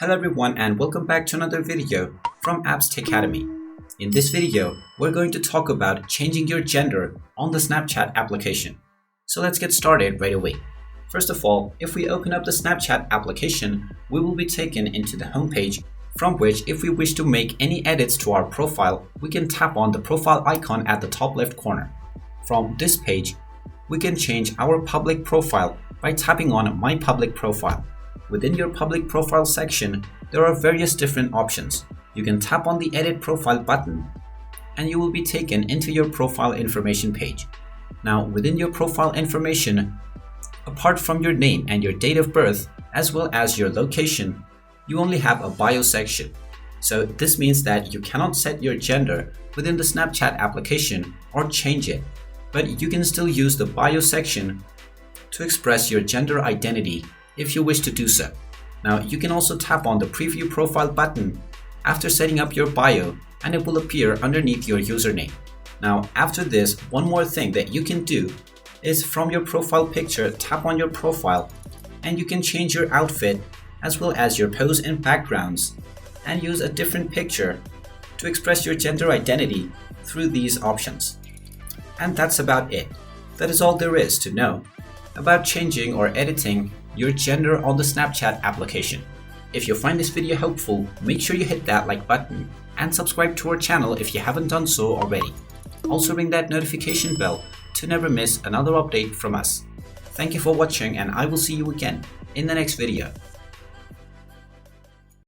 Hello everyone and welcome back to another video from Apps Academy. In this video, we're going to talk about changing your gender on the Snapchat application. So let's get started right away. First of all, if we open up the Snapchat application, we will be taken into the home page, from which if we wish to make any edits to our profile, we can tap on the profile icon at the top left corner. From this page, we can change our public profile by tapping on My Public Profile. Within your public profile section, there are various different options. You can tap on the Edit Profile button and you will be taken into your profile information page. Now, within your profile information, apart from your name and your date of birth, as well as your location, you only have a bio section. So this means that you cannot set your gender within the Snapchat application or change it, but you can still use the bio section to express your gender identity if you wish to do so. Now, you can also tap on the Preview Profile button after setting up your bio and it will appear underneath your username. Now, after this, one more thing that you can do is from your profile picture, tap on your profile and you can change your outfit as well as your pose and backgrounds and use a different picture to express your gender identity through these options. And that's about it. That is all there is to know about changing or editing your gender on the Snapchat application. If you find this video helpful, make sure you hit that like button and subscribe to our channel if you haven't done so already. Also ring that notification bell to never miss another update from us. Thank you for watching and I will see you again in the next video.